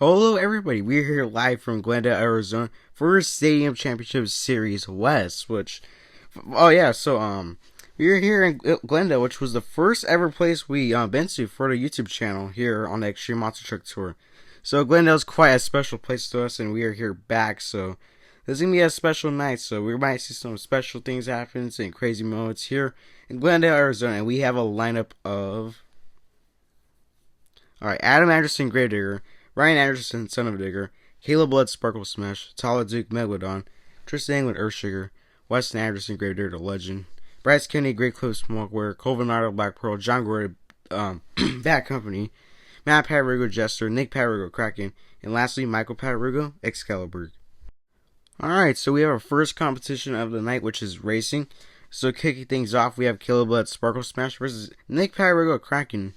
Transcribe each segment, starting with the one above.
Hello, everybody. We're here live from Glendale, Arizona for Stadium Championship Series West. We're here in Glendale, which was the first ever place we been to for the YouTube channel here on the Extreme Monster Truck Tour. So Glendale's quite a special place to us, and we are here back. So this is gonna be a special night. So we might see some special things happen and crazy moments here in Glendale, Arizona, and we have a lineup of Adam Anderson, Gravedigger. Ryan Anderson, Son of a Digger, Caleb Blood, Sparkle Smash, Tyler Duke, Megalodon, Tristan England, Earthshaker, Weston Anderson, Gravedigger, The Legend, Bryce Kennedy, Great Cliff, Smokeware, Colvinardo, Black Pearl, John Gordon, Bad Company, Matt Patarugo, Jester, Nick Patarugo, Kraken, and lastly, Michael Patarugo, Excalibur. Alright, so we have our first competition of the night, which is racing. So kicking things off, we have Caleb Blood, Sparkle Smash versus Nick Patarugo, Kraken,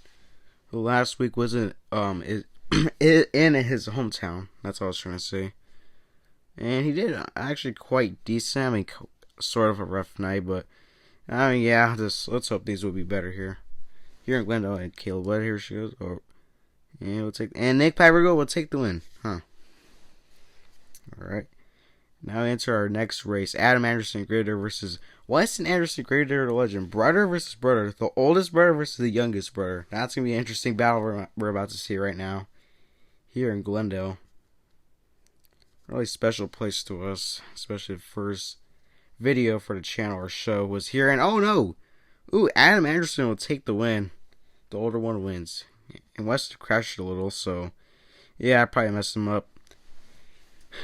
who last week wasn't, in his hometown. That's all I was trying to say. And he did actually quite decent. I mean, sort of a rough night, but let's hope these will be better here. Here in Glendale, and Caleb Blood, here she goes. And Nick Patarugo will take the win, huh? All right. Now we enter our next race: Adam Anderson, Grader versus Weston Anderson, Grader, The Legend. Brother versus brother, the oldest brother versus the youngest brother. That's gonna be an interesting battle we're about to see right now here in Glendale. Really special place to us, especially the first video for the channel or show was here. And oh no! Ooh, Adam Anderson will take the win. The older one wins. And Weston crashed a little, so yeah, I probably messed him up.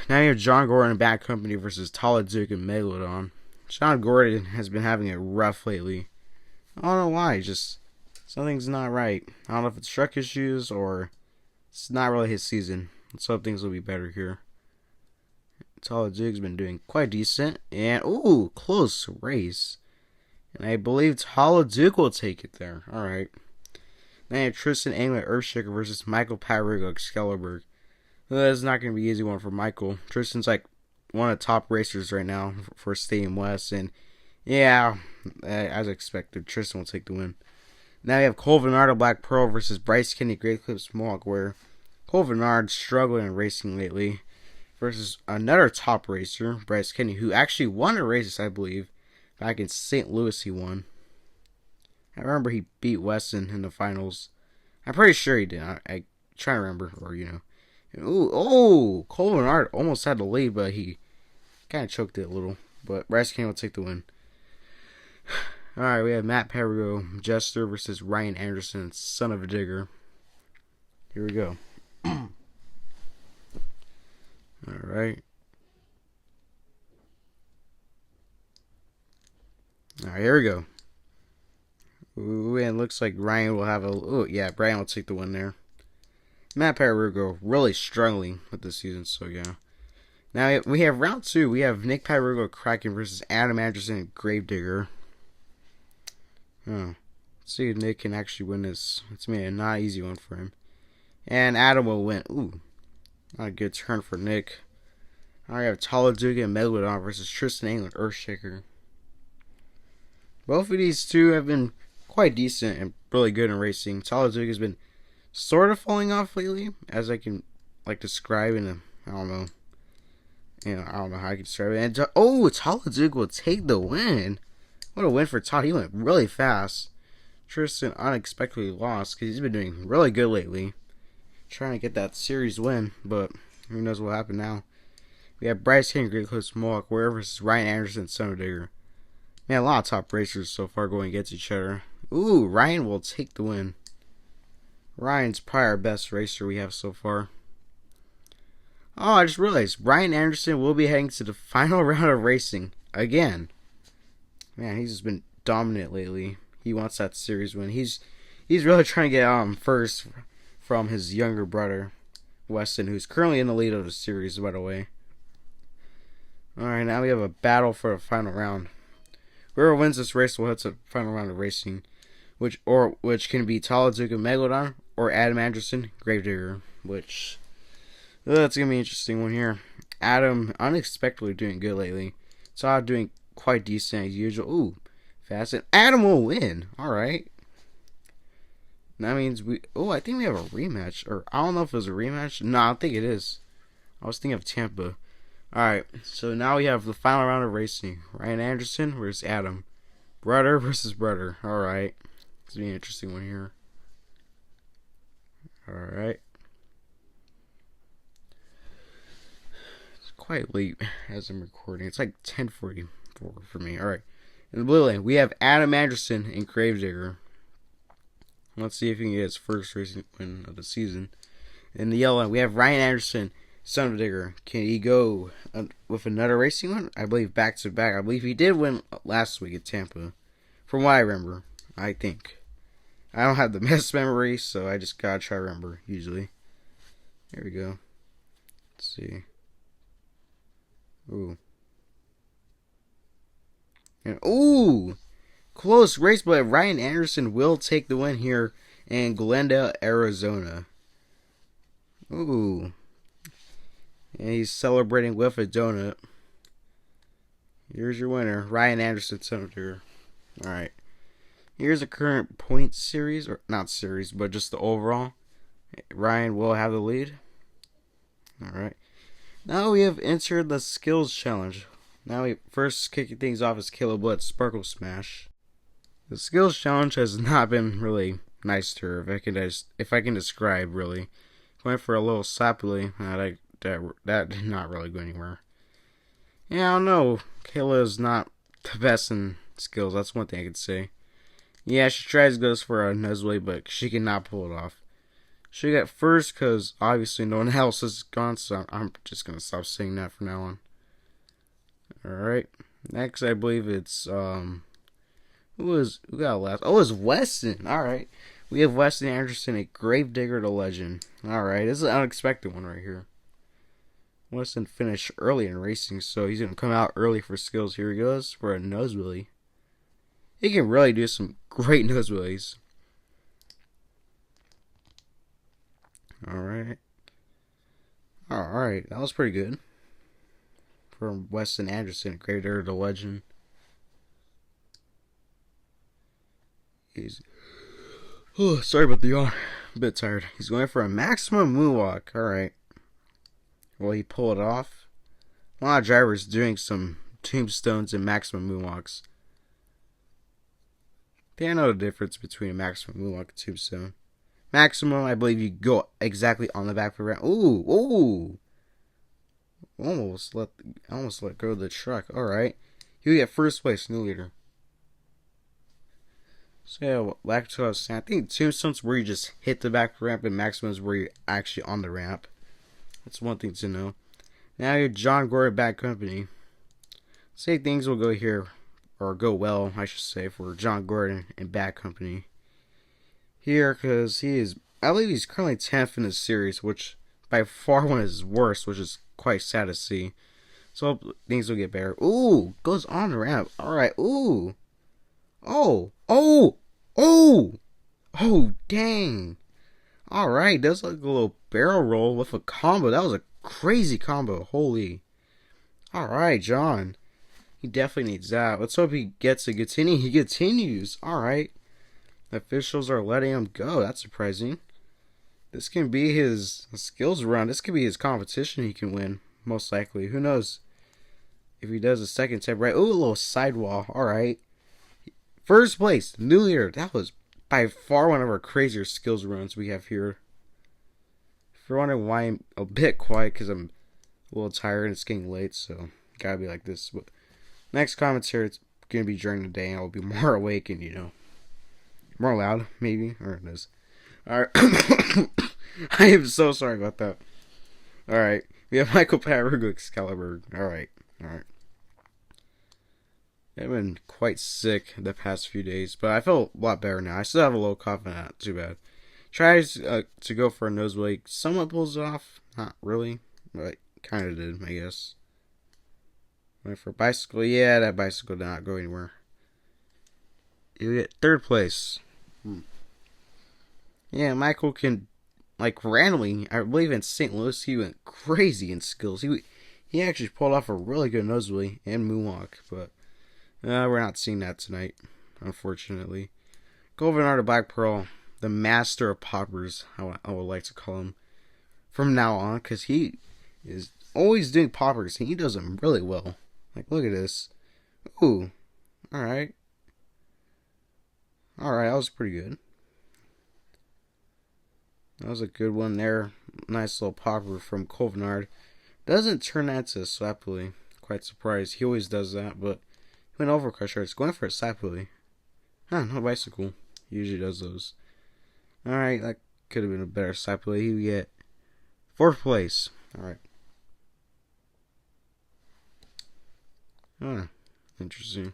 Now you have John Gordon and Bad Company versus Tyler Duke and Megalodon. John Gordon has been having it rough lately. I don't know why, just something's not right. I don't know if it's truck issues or it's not really his season. Let's hope things will be better here. Tyler Duke's been doing quite decent. And, ooh, close race. And I believe Tyler Duke will take it there. Alright. Then you have Tristan England, Earthshaker versus Michael Patarugo, Excalibur. That's not going to be an easy one for Michael. Tristan's like one of the top racers right now for Stadium West. And, yeah, as expected, Tristan will take the win. Now we have Colvinardo, Black Pearl versus Bryce Kennedy, Great Clips, Mohawk, where Colvinard's struggling in racing lately versus another top racer, Bryce Kennedy, who actually won a race, I believe. Back in St. Louis, he won. I remember he beat Weston in the finals. I'm pretty sure he did. I try to remember, or, Ooh, Colvinard almost had the lead, but he kind of choked it a little. But Bryce Kennedy will take the win. Alright, we have Matt Patarugo, Jester versus Ryan Anderson, Son of a Digger. Here we go. Alright. Alright, here we go. Ooh, and it looks like Ryan will have Brian will take the win there. Matt Patarugo really struggling with this season, so yeah. Now we have round 2. We have Nick Patarugo, Kraken versus Adam Anderson, Gravedigger. Let's see if Nick can actually win this. It's going to be a not easy one for him. And Adam will win. Ooh, not a good turn for Nick. I have Tyler Duke and Megalodon versus Tristan England, Earthshaker. Both of these two have been quite decent and really good in racing. Tyler Duke has been sort of falling off lately, as I can describe in a, I don't know how I can describe it. And Tyler Duke will take the win. What a win for Todd. He went really fast. Tristan unexpectedly lost because he's been doing really good lately. Trying to get that series win, but who knows what will happen now. We have Bryce King, Great Clips, Mohawk, versus Ryan Anderson, Son of a Digger. Man, a lot of top racers so far going against each other. Ooh, Ryan will take the win. Ryan's probably our best racer we have so far. Oh, I just realized Ryan Anderson will be heading to the final round of racing again. Man, he's just been dominant lately. He wants that series win. He's really trying to get first from his younger brother, Weston, who's currently in the lead of the series, by the way. Alright, now we have a battle for the final round. Whoever wins this race will head to the final round of racing, which can be Tyler Duke and Megalodon or Adam Anderson, Gravedigger, which that's gonna be an interesting one here. Adam unexpectedly doing good lately. Todd doing quite decent as usual. Ooh, fast, and Adam will win. All right. That means we. Oh, I think we have a rematch. Or I don't know if it was a rematch. No, I don't think it is. I was thinking of Tampa. Alright, so now we have the final round of racing. Ryan Anderson versus Adam. Brother versus brother. Alright. It's going to be an interesting one here. Alright. It's quite late as I'm recording. It's like 10:44 for me. Alright. In the blue lane, we have Adam Anderson and Gravedigger. Let's see if he can get his first racing win of the season. In the yellow line, we have Ryan Anderson, Son of Digger. Can he go with another racing one? I believe back to back. I believe he did win last week at Tampa. From what I remember, I think. I don't have the best memory, so I just gotta try to remember, usually. Here we go. Let's see. Ooh. And, ooh! Close race, but Ryan Anderson will take the win here in Glendale, Arizona. Ooh. And he's celebrating with a donut. Here's your winner, Ryan Anderson, Senator. Alright. Here's the current point series, or not series, but just the overall. Ryan will have the lead. Alright. Now we have entered the skills challenge. Now we first kicking things off is Caleb Blood's Sparkle Smash. The skills challenge has not been really nice to her, if I can describe, really. Went for a little sappily, that did not really go anywhere. Yeah, I don't know. Kayla is not the best in skills, that's one thing I could say. Yeah, she tries goes for a nosebleed, but she cannot pull it off. She got first because obviously no one else has gone, so I'm just going to stop saying that from now on. Alright, next I believe it's, who got last? Oh, it's Weston. Alright. We have Weston Anderson, a Gravedigger to Legend. Alright, this is an unexpected one right here. Weston finished early in racing, so he's going to come out early for skills. Here he goes for a nosebleed. He can really do some great nosebleeds. Alright. Alright, that was pretty good. From Weston Anderson, Gravedigger to Legend. Sorry about the yawn. A bit tired. He's going for a maximum moonwalk. Alright. Will he pull it off? A lot of drivers doing some tombstones and maximum moonwalks. I think I know the difference between a maximum moonwalk and tombstone. Maximum, I believe you go exactly on the back of the ramp. Ooh. Almost let go of the truck. Alright. You get first place, new leader. So yeah, back to us. I think tombstone's where you just hit the back ramp, and maximum is where you're actually on the ramp. That's one thing to know. Now you're John Gordon Bad Company. Say things will go here, or go well, I should say, for John Gordon and Bad Company. Here, because I believe he's currently 10th in the series, which by far one is his worst, which is quite sad to see. So things will get better. Ooh, goes on the ramp. Alright, ooh. Oh, dang. Alright, does like a little barrel roll with a combo. That was a crazy combo. Holy. Alright, John. He definitely needs that. Let's hope he gets to continue. He continues. Alright. Officials are letting him go. That's surprising. This can be his skills run. This could be his competition he can win. Most likely. Who knows? If he does a second tap right. Ooh, a little sidewall. Alright. First place, new leader. That was by far one of our crazier skills runs we have here. If you're wondering why I'm a bit quiet, because I'm a little tired and it's getting late, so gotta be like this. But next commentary, it's gonna be during the day, and I'll be more awake and more loud, maybe. Or it is. Alright. I am so sorry about that. Alright. We have Michael Parugo Excalibur. Alright. I've been quite sick the past few days, but I feel a lot better now. I still have a low cough, and not too bad. Tries to go for a nosebleed. Somewhat pulls it off. Not really, but kind of did, I guess. Went for a bicycle. Yeah, that bicycle did not go anywhere. You get third place. Yeah, Michael can, randomly, I believe in St. Louis, he went crazy in skills. He actually pulled off a really good nosebleed and moonwalk, but we're not seeing that tonight, unfortunately. Golden Art of Black Pearl. the master of poppers, I would like to call him from now on, because he is always doing poppers, and he does them really well. Like, look at this. Ooh, alright. Alright, that was pretty good. That was a good one there. Nice little popper from Colvenard. Doesn't turn that to a Sapuli. Quite surprised. He always does that, but he went over Crush Arts. Going for a Sapuli. Huh, no bicycle. He usually does those. Alright, that could have been a better Sapuli. He would get 4th place. Alright. Huh, interesting.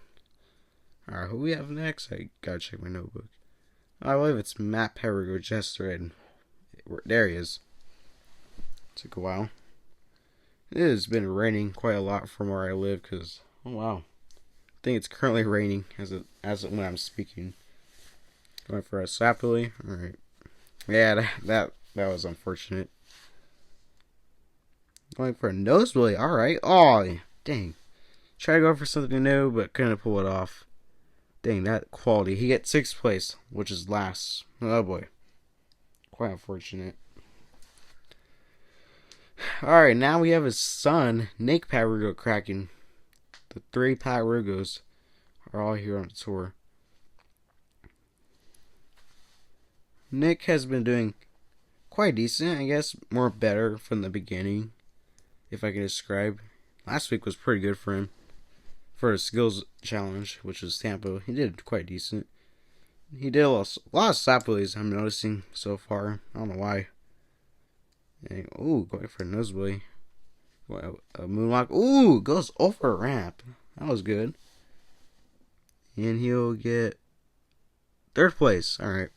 Alright, who we have next? I gotta check my notebook. I believe it's Matt Perigo Jester, and there he is. Took a while. It has been raining quite a lot from where I live, because, oh wow. I think it's currently raining as when I'm speaking. Going for a Sapuli. Alright. Yeah, that was unfortunate. Going for a Nosebleed. Alright. Oh, dang. Tried to go for something new, but couldn't pull it off. Dang, that quality. He gets 6th place, which is last. Oh boy. Quite unfortunate. Alright, now we have his son, Nick Parugo, cracking. The 3 Parugos are all here on the tour. Nick has been doing quite decent, I guess. More better from the beginning, if I can describe. Last week was pretty good for him. For his skills challenge, which was Tampa, he did quite decent. He did a lot of Sapulis, I'm noticing so far. I don't know why. And, ooh, going for a Nosebleed. A Moonwalk. Ooh, goes over a ramp. That was good. And he'll get 3rd place. Alright.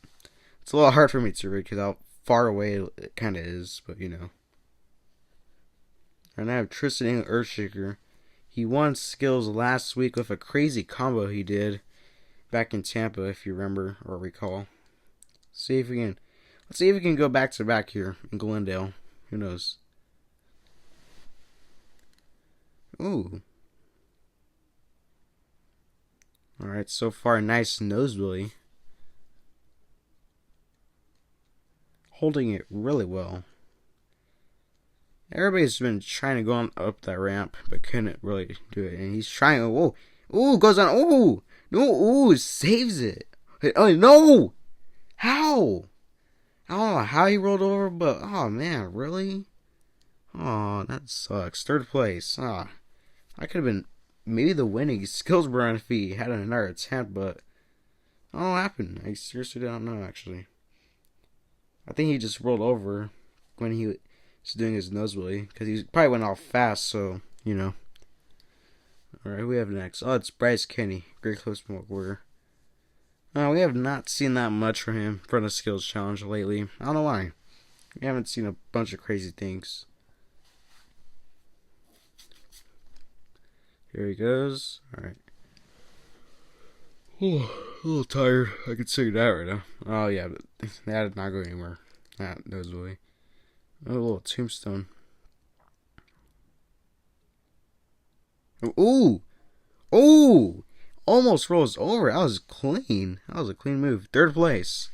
It's a little hard for me to read because how far away it kind of is, but you know. And I have Tristan Earthshaker. He won skills last week with a crazy combo he did back in Tampa, if you remember or recall. Let's see if we can go back to back here in Glendale. Who knows? Ooh. Alright, so far nice Nosebleed. Holding it really well. Everybody's been trying to go on up that ramp, but couldn't really do it. And he's trying. Whoa. Ooh, goes on. Ooh. No, ooh, saves it. Oh, no. How? I don't know how he rolled over, but, oh, man, really? Oh, that sucks. 3rd place. Ah, I could have been maybe the winning skills run if he had another attempt, but I don't know what happened. I seriously don't know, actually. I think he just rolled over when he was doing his Nosebleed, because he probably went off fast, so, you know. Alright, who we have next? Oh, it's Bryce Kenny, Great Close Smoke Warrior. We have not seen that much from him for the skills challenge lately. I don't know why. We haven't seen a bunch of crazy things. Here he goes. Alright. Oh, a little tired. I can say that right now. Oh, yeah, but that did not go anywhere. That Nosebleed. Oh, a little tombstone. Ooh! Ooh! Almost rolls over. That was clean. That was a clean move. 3rd place.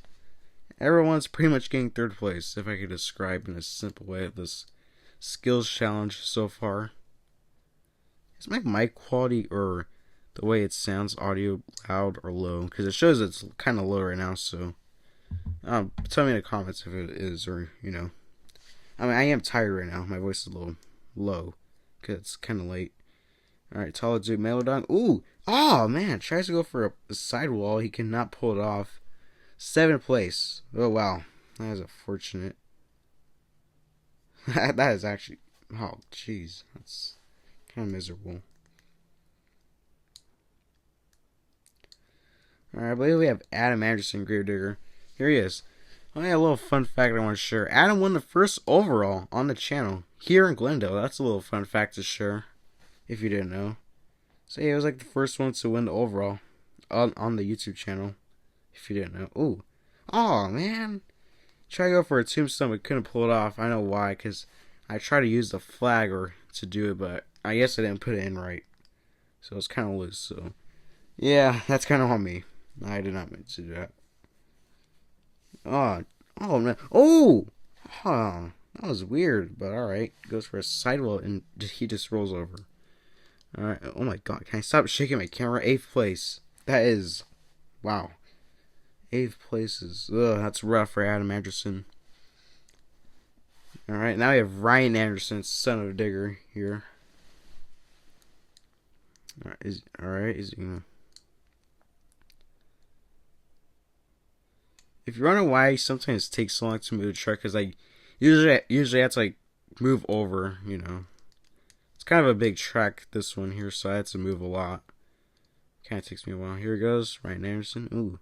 Everyone's pretty much getting 3rd place, if I could describe in a simple way this skills challenge so far. Is my mic quality or the way it sounds audio loud or low? Because it shows it's kind of low right now, so tell me in the comments if it is, or, you know. I mean, I am tired right now. My voice is a little low because it's kind of late. Alright, Talazu Melodon. Ooh! Oh, man. Tries to go for a sidewall. He cannot pull it off. 7th place. Oh, wow. That is unfortunate. That is actually... Oh, jeez. That's kind of miserable. Alright, I believe we have Adam Anderson, Gravedigger. Here he is. Oh, yeah, a little fun fact I want to share. Adam won the 1st overall on the channel here in Glendale. That's a little fun fact to share, if you didn't know. So, yeah, it was like the first one to win the overall on the YouTube channel, if you didn't know. Ooh. Oh, man. Try to go for a tombstone, but couldn't pull it off. I know why, because I tried to use the flag to do it, but I guess I didn't put it in right. So, it's kind of loose, so. Yeah, that's kind of on me. I did not mean to do that. Oh, oh no. Oh! Huh. That was weird, but alright. Goes for a sidewall and he just rolls over. Alright. Oh my god. Can I stop shaking my camera? 8th place. That is. Wow. 8th place is. Ugh, that's rough for Adam Anderson. Alright, now we have Ryan Anderson, son of a digger, here. Alright, is he gonna. If you're wondering why sometimes it takes so long to move the truck, because like usually I have to like move over, you know. It's kind of a big track, this one here, so I had to move a lot. Kind of takes me a while. Here it goes, Ryan Anderson. Ooh.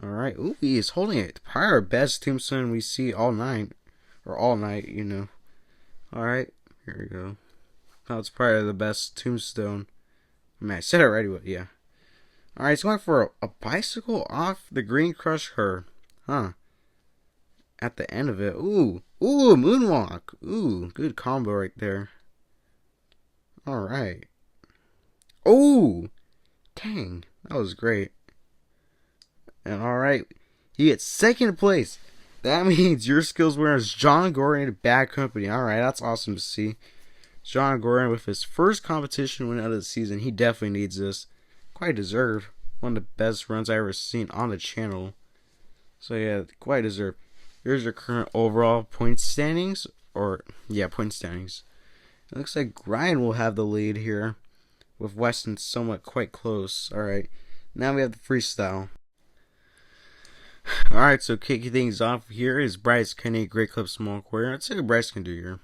Alright, ooh, he is holding it. Probably our best tombstone we see all night. Or all night, you know. Alright, here we go. That's probably the best tombstone. I mean, I said it already, but yeah. Alright, he's going for a bicycle off the green crush her. Huh. At the end of it. Ooh. Ooh, moonwalk. Ooh, good combo right there. Alright. Ooh. Dang. That was great. And alright. He gets second place. That means your skills winner is John Gordon in Bad Company. Alright, that's awesome to see. John Gordon with his first competition win of the season. He definitely needs this. Quite deserved. One of the best runs I've ever seen on the channel. So yeah, quite deserved. Here's your current overall point standings. Point standings. It looks like Ryan will have the lead here, with Weston somewhat quite close. Alright, now we have the freestyle. Alright, so kicking things off here is Bryce Kenny, Great Clip Small Quarter. Let's see what Bryce can do here.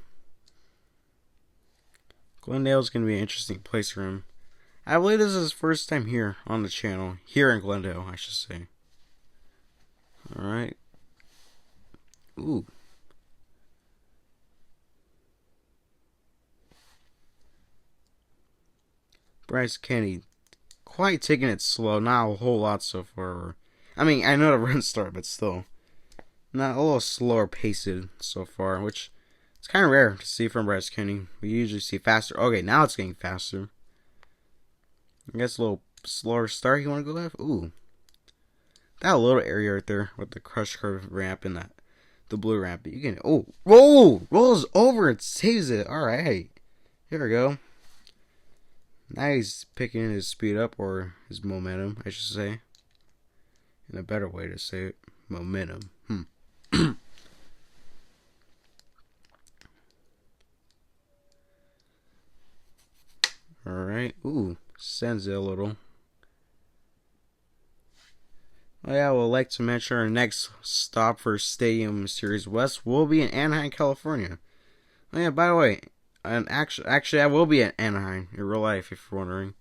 Glendale's going to be an interesting place for him. I believe this is his first time here on the channel. Here in Glendale, I should say. Alright. Ooh. Bryce Kenny quite taking it slow. Not a whole lot so far. I mean, I know the run start, but still. Not a little slower paced so far, which it's kind of rare to see from Bryce Kenny. We usually see faster. Okay, now it's getting faster. I guess a little slower start you want to go with? Ooh. That little area right there with the crush curve ramp and the blue ramp. But you can. Oh, rolls over and saves it. Alright. Here we go. Now he's picking his speed up, or his momentum, I should say. In a better way to say it. Momentum. Alright. Ooh. Sends it a little. Oh yeah, I would like to mention our next stop for Stadium Series West will be in Anaheim, California. Oh yeah, by the way, and actually I will be at Anaheim in real life, if you're wondering.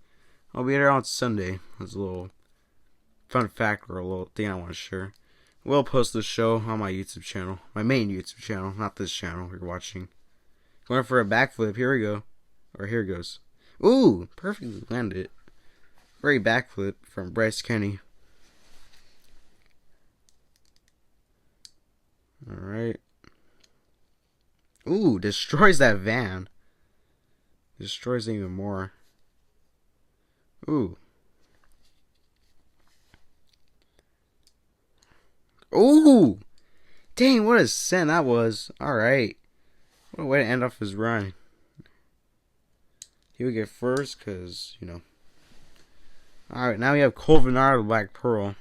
I'll be there on Sunday. That's a little fun fact or a little thing I want to share. We'll post the show on my YouTube channel, my main YouTube channel, not this channel you're watching. Going for a backflip. Here we go. Or here it goes. Ooh, perfectly landed. Great backflip from Bryce Kenny. Alright. Ooh, destroys that van. Destroys it even more. Ooh. Ooh! Dang, what a send that was. Alright. What a way to end off his run. He would get first, because, you know. Alright, now we have Colvinard with Black Pearl.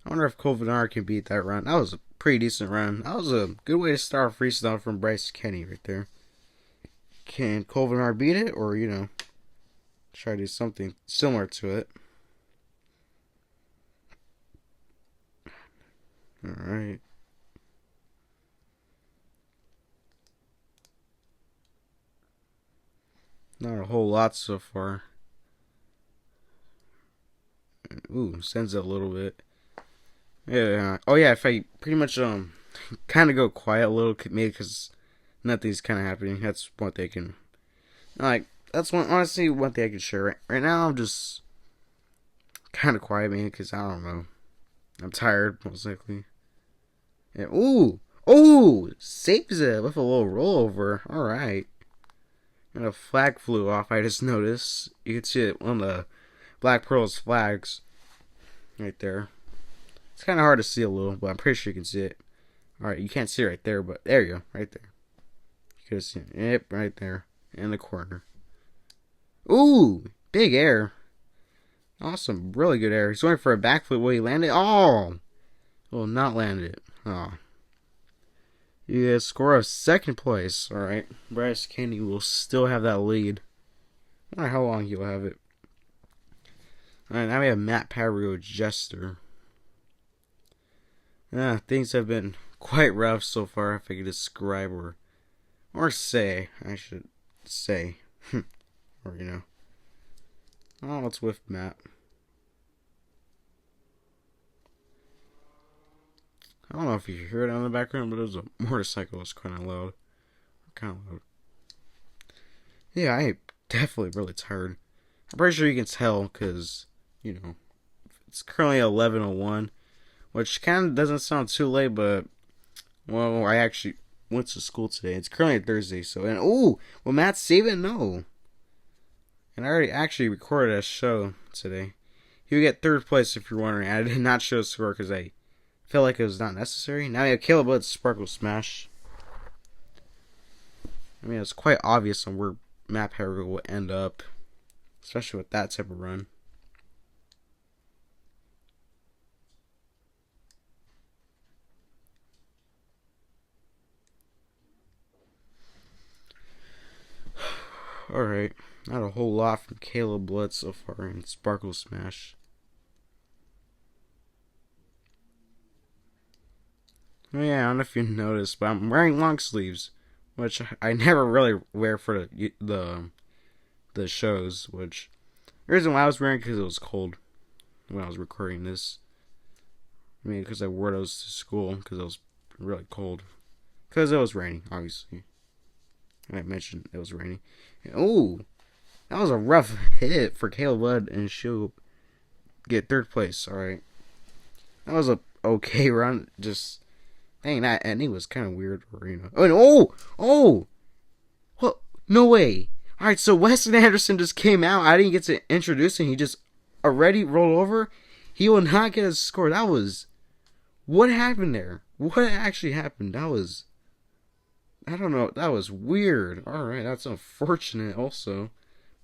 I wonder if Colvinard can beat that run. That was a pretty decent run. That was a good way to start freestyle from Bryce Kenny right there. Can Colvinard beat it, or, you know, try to do something similar to it? Alright. Not a whole lot so far. Ooh, sends it a little bit. Yeah. Oh yeah, if I pretty much kind of go quiet a little, maybe because nothing's kind of happening. That's one thing I can that's honestly one thing I can share. Right now I'm just kind of quiet, man, because I don't know. I'm tired, most likely. And ooh, saves it with a little rollover. All right. And a flag flew off, I just noticed. You can see it on the Black Pearl's flags right there. It's kind of hard to see a little, but I'm pretty sure you can see it. Alright, you can't see it right there, but there you go, right there. You could have seen it. Yep, right there in the corner. Ooh, big air. Awesome, really good air. He's going for a backflip. Will he land it? Oh! Will not land it. Oh. You get a score of second place. Alright. Bryce Kennedy will still have that lead. I don't know how long he'll have it. Alright, now we have Matt Parrio Jester. Things have been quite rough so far, if I could describe or say, I should say. Or, you know. Oh, it's with Matt. I don't know if you hear it on the background, but there's a motorcycle. It's kind of loud. Yeah, I am definitely really tired. I'm pretty sure you can tell because, you know, it's currently 11:01, which kind of doesn't sound too late, but, well, I actually went to school today. It's currently Thursday, so, and, will Matt save it? No. And I already actually recorded a show today. He would get third place if you're wondering. I did not show a score because I felt like it was not necessary. Now we have Caleb Wood's Sparkle Smash. I mean, it's quite obvious on where Matt Parrio will end up, especially with that type of run. Alright, not a whole lot from Caleb Blood so far in Sparkle Smash. Oh yeah, I don't know if you noticed, but I'm wearing long sleeves, which I never really wear for the shows. Which the reason why I was wearing because it was cold when I was recording this. I mean, because I wore those to school because it was really cold. Because it was raining, obviously. I mentioned it was raining. Oh, that was a rough hit for Caleb Wood, and she'll get third place. All right, that was a okay run. Just dang, that ending was kind of weird, or you know. Oh, what? No way. All right, so Weston Anderson just came out. I didn't get to introduce him. He just already rolled over. He will not get a score. That was what happened there. What actually happened? That was. I don't know. That was weird. Alright, that's unfortunate also.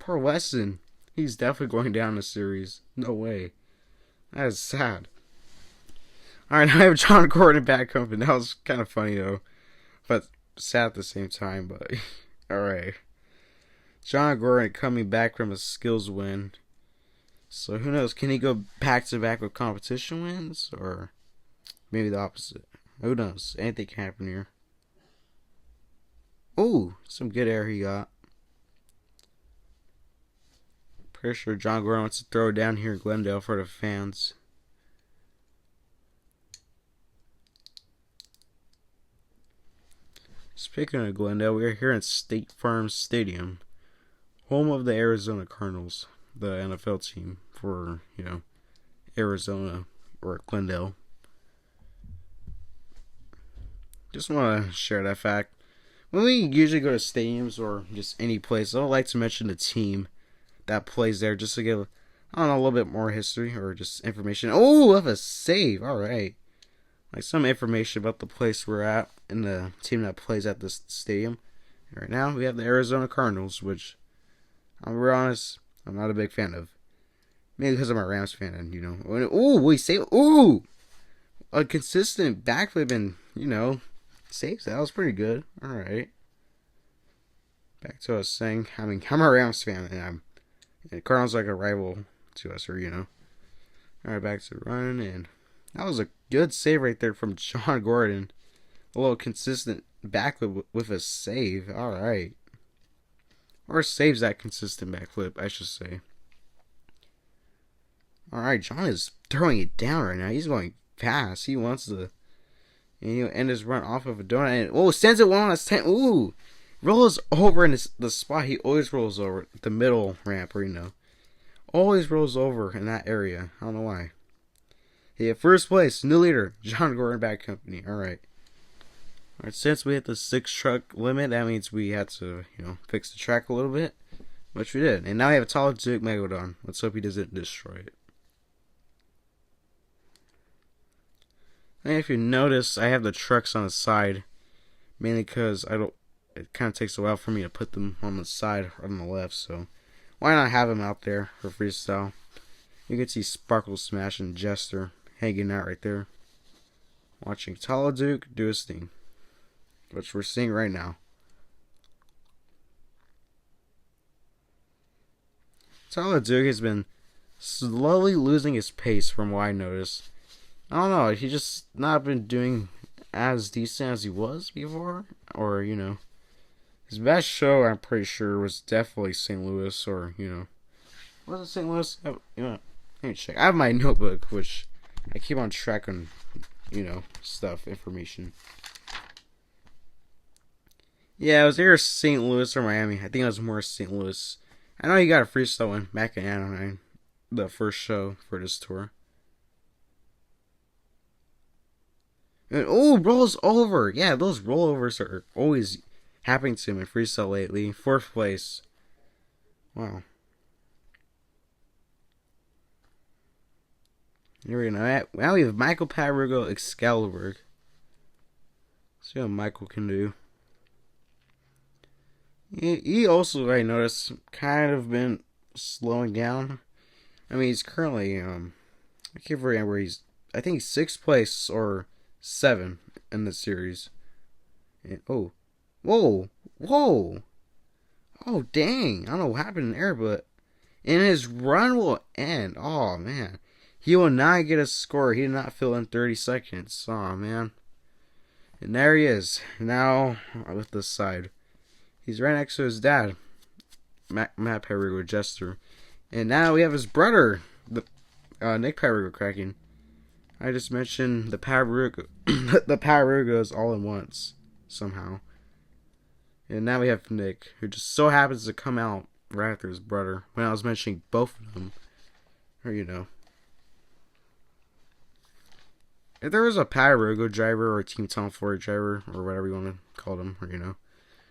Poor Weston. He's definitely going down the series. No way. That is sad. Alright, now I have John Gordon back company. That was kind of funny though. But sad at the same time, but alright. John Gordon coming back from a skills win. So who knows? Can he go back to back with competition wins? Or maybe the opposite. Who knows? Anything can happen here. Oh, some good air he got. Pretty sure John Gordon wants to throw it down here in Glendale for the fans. Speaking of Glendale, we are here at State Farm Stadium, home of the Arizona Cardinals, the NFL team for, you know, Arizona or Glendale. Just want to share that fact. When we usually go to stadiums or just any place, I don't like to mention the team that plays there just to give, I don't know, a little bit more history or just information. Oh, of a save. All right. Like some information about the place we're at and the team that plays at this stadium. Right now, we have the Arizona Cardinals, which, I'll be honest, I'm not a big fan of. Maybe because I'm a Rams fan and, you know. Oh, we save. Oh! A consistent backflip and, you know, saves. That was pretty good. Alright. Back to what I was saying. I mean, I'm a Rams fan, and Cardinals like a rival to us, or, you know. Alright, back to running, and that was a good save right there from John Gordon. A little consistent backflip with a save. Alright. Or saves that consistent backflip, I should say. Alright, John is throwing it down right now. He's going fast. He wants to, and he'll end his run off of a donut. And, stands at 1 on his 10. Ooh. Rolls over in the spot he always rolls over. The middle ramp, or, you know. Always rolls over in that area. I don't know why. He had first place. New leader. John Gordon Bad Company. Alright. Alright, since we hit the 6 truck limit, that means we had to, fix the track a little bit, which we did. And now we have a tall Duke Megalodon. Let's hope he doesn't destroy it. And if you notice, I have the trucks on the side, mainly because it kind of takes a while for me to put them on the side or on the left, so why not have them out there for freestyle? You can see Sparkle Smash and Jester hanging out right there, watching Tall Duke do his thing, which we're seeing right now. Tall Duke has been slowly losing his pace from what I noticed. I don't know, he just not been doing as decent as he was before, or, his best show, I'm pretty sure, was definitely St. Louis, or, was it St. Louis? Let me check. I have my notebook, which I keep on track on, stuff, information. Yeah, it was either St. Louis or Miami. I think it was more St. Louis. I know he got a freestyle one back in Anaheim, the first show for this tour. And rolls over. Yeah, those rollovers are always happening to him in freestyle lately. 4th place. Wow. Here we go. Now we have Michael Parugo Excalibur. See what Michael can do. He also, I noticed, kind of been slowing down. I mean, he's currently, I can't remember where he's, I think 6th place or 7 in the series. And, whoa, oh dang, I don't know what happened there, but, and his run will end. Oh man, he will not get a score. He did not fill in 30 seconds. Oh man, and there he is now with the side. He's right next to his dad, Matt Parugo Jester, and now we have his brother, Nick Parugo cracking. I just mentioned the Parugos all at once, somehow. And now we have Nick, who just so happens to come out right after his brother, when I was mentioning both of them. Or, if there was a Parugo driver, or a Team Tom Ford driver, or whatever you want to call them, or,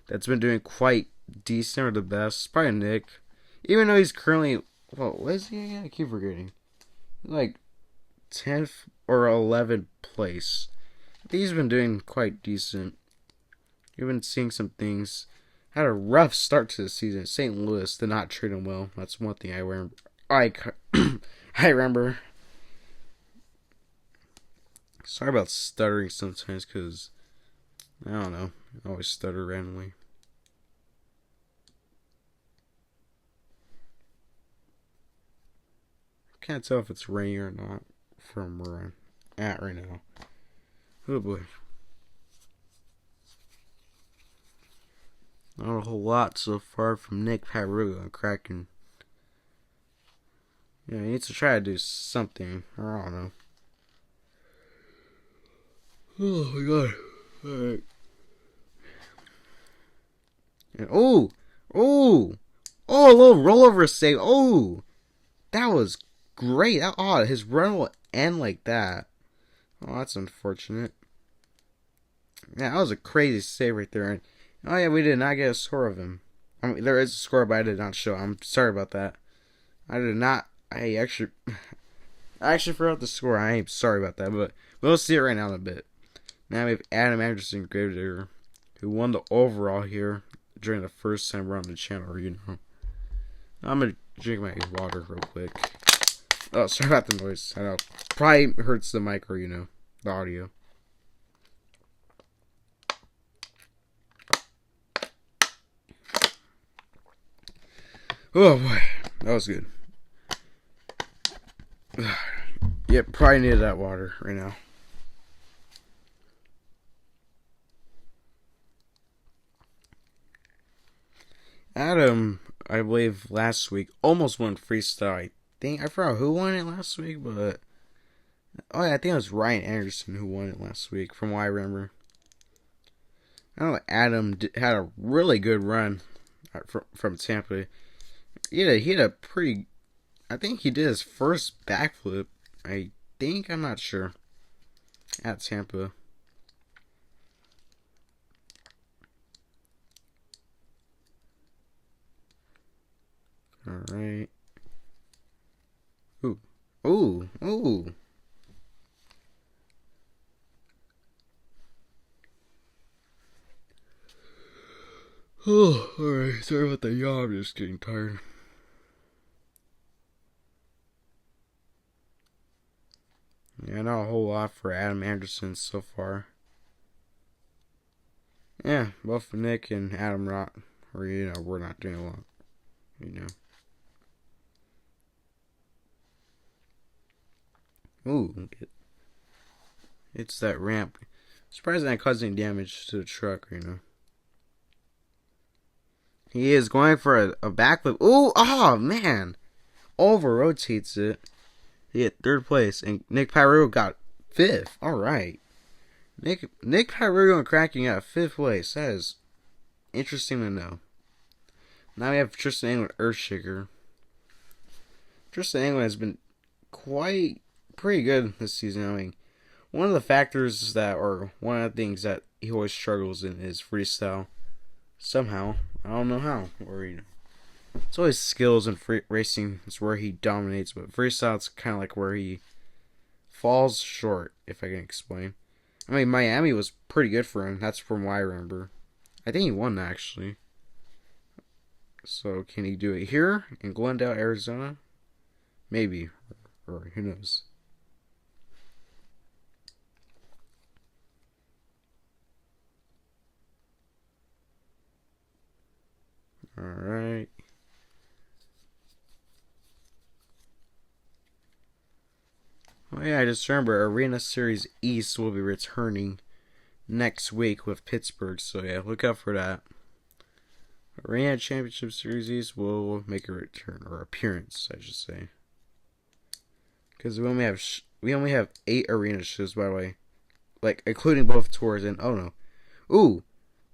that's been doing quite decent, or the best, it's probably Nick. Even though he's currently, what is he again? I keep forgetting. Like 10th or 11th place. He's been doing quite decent. You've been seeing some things. Had a rough start to the season. St. Louis did not treat him well. That's one thing I remember. I remember. Sorry about stuttering sometimes, because I don't know. I always stutter randomly. Can't tell if it's raining or not from where I'm at right now. Oh boy. Not a whole lot so far from Nick Parugo and Kraken. Yeah, he needs to try to do something. Or I don't know. Oh my god. Alright. And a little rollover save. That was great. His run will end like that. Oh, that's unfortunate. Yeah, that was a crazy save right there. And, oh yeah, we did not get a score of him. I mean, there is a score, but I did not show. I'm sorry about that. I did not. I actually forgot the score. I am sorry about that, but we'll see it right now in a bit. Now we have Adam Anderson Gravedigger, who won the overall here during the first time we're on the channel. I'm gonna drink my water real quick. Oh, sorry about the noise. I know. Probably hurts the mic or, the audio. Oh boy, that was good. Yep, probably needed that water right now. Adam, I believe last week, almost won freestyle. I forgot who won it last week, but I think it was Ryan Anderson who won it last week, from what I remember. I know Adam had a really good run from Tampa. He had a pretty. I think he did his first backflip. I'm not sure. At Tampa. Alright. Ooh. Ooh. Ooh. Oh, alright. Sorry about the yawn. I'm just getting tired. Yeah, not a whole lot for Adam Anderson so far. Yeah, both Nick and Adam Rock, or we're not doing a lot. Ooh, it's that ramp. Surprised that causing damage to the truck. He is going for a backflip. Ooh, oh man, over rotates it. He hit third place, and Nick Pyro got fifth. All right, Nick Pyro cracking out fifth place. That is interesting to know. Now we have Tristan England Earthshaker. Tristan England has been pretty good this season. I mean, one of the factors or one of the things that he always struggles in is freestyle. Somehow, I don't know how, it's always skills and racing is where he dominates, but freestyle it's kind of like where he falls short, if I can explain. I mean, Miami was pretty good for him. That's from what I remember. I think he won actually. So can he do it here in Glendale, Arizona? Maybe, or who knows. Alright. Oh yeah, I just remember Arena Series East will be returning next week with Pittsburgh, so yeah, look out for that. Arena Championship Series East will make a return, or appearance, I should say. Because we only have 8 arena shows, by the way, like including both tours. And oh no, ooh,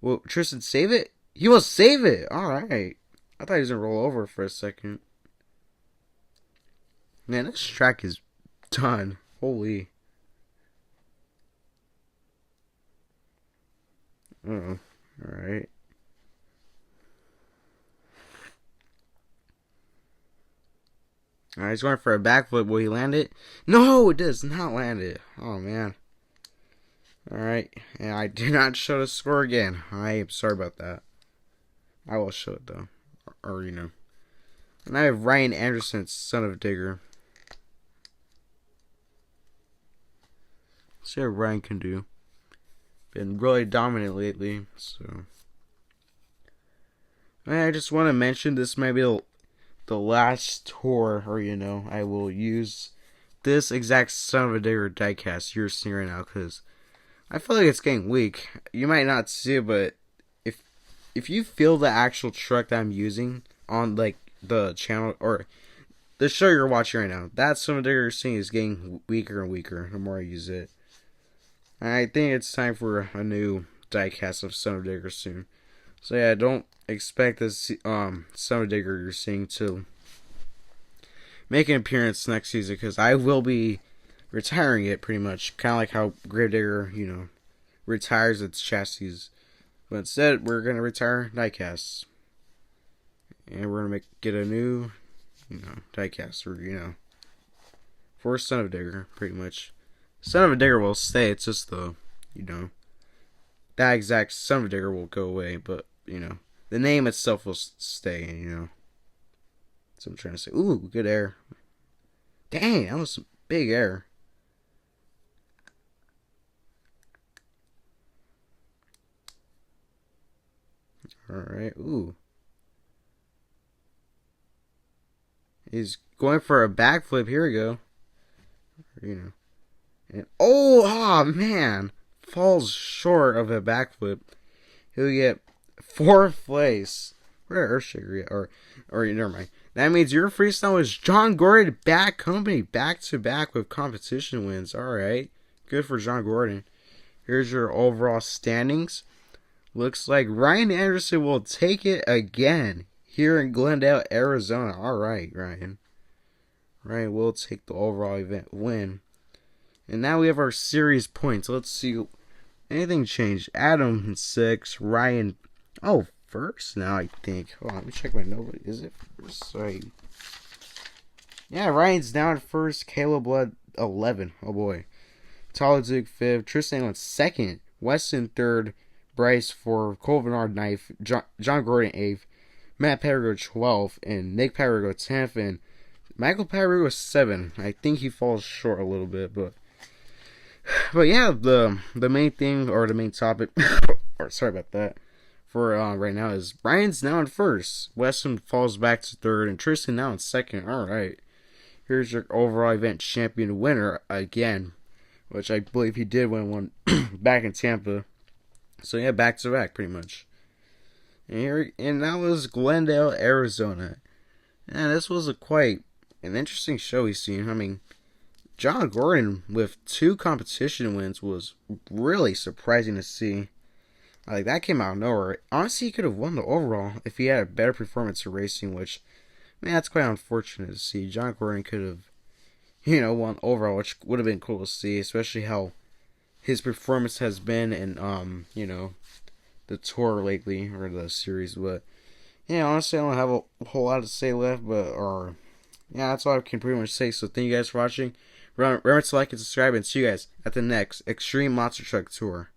will Tristan save it? He will save it. All right, I thought he was gonna roll over for a second. Man, this track is done. Holy. Oh, all right. Alright, he's going for a backflip. Will he land it? No, it does not land it. Oh, man. Alright, and I did not show the score again. I am sorry about that. I will show it, though. Or. And I have Ryan Anderson, son of a digger. Let's see what Ryan can do. Been really dominant lately, so. I just want to mention this might be the last tour, or I will use this exact son of a digger diecast you're seeing right now, because I feel like it's getting weak. You might not see it, but if you feel the actual truck that I'm using on like the channel or the show you're watching right now, that son of a digger you're seeing is getting weaker and weaker the more I use it. I think it's time for a new diecast of son of a digger soon. So yeah, don't expect this son of a digger you're seeing to make an appearance next season, because I will be retiring it pretty much, kind of like how Gravedigger, retires its chassis. But instead, we're gonna retire diecasts, and we're gonna get a new, diecast, or for son of a digger, pretty much. Son of a digger will stay. It's just that exact son of a digger will go away, but the name itself will stay, That's what I'm trying to say. Ooh, good air. Dang, that was some big air. Alright, ooh. He's going for a backflip. Here we go. And oh man, falls short of a backflip. He'll get 4th place. Where Earthshaker yet? Or never mind. That means your freestyle is John Gordon back to back with competition wins. Alright. Good for John Gordon. Here's your overall standings. Looks like Ryan Anderson will take it again here in Glendale, Arizona. Alright, Ryan. Ryan will take the overall event win. And now we have our series points. Let's see. Anything changed? Adam 6, Ryan first now, I think. Hold on, let me check my note. Is it first? Sorry. Yeah, Ryan's down at first. Caleb Blood 11. Oh boy. Tyler Duke 5th. Tristan England 2nd. Weston 3rd. Bryce 4th. Cole Bernard 9th. John Gordon 8th. Matt Perrigo 12th. And Nick Perrigo 10th. And Michael Perrigo 7th. I think he falls short a little bit, but yeah, the main thing, or the main topic, or sorry about that, for right now is Ryan's now in first. Weston falls back to 3rd, and Tristan now in 2nd. All right, here's your overall event champion winner again, which I believe he did win one back in Tampa. So yeah, back to back pretty much. And that was Glendale, Arizona. And this was quite an interesting show we've seen. I mean, John Gordon with 2 competition wins was really surprising to see. Like, that came out of nowhere. Honestly, he could have won the overall if he had a better performance in racing, which, man, that's quite unfortunate to see. John Gordon could have, won overall, which would have been cool to see, especially how his performance has been in, the tour lately, or the series. But, yeah, honestly, I don't have a whole lot to say left, yeah, that's all I can pretty much say. So, thank you guys for watching. Remember to like and subscribe, and see you guys at the next Extreme Monster Truck Tour.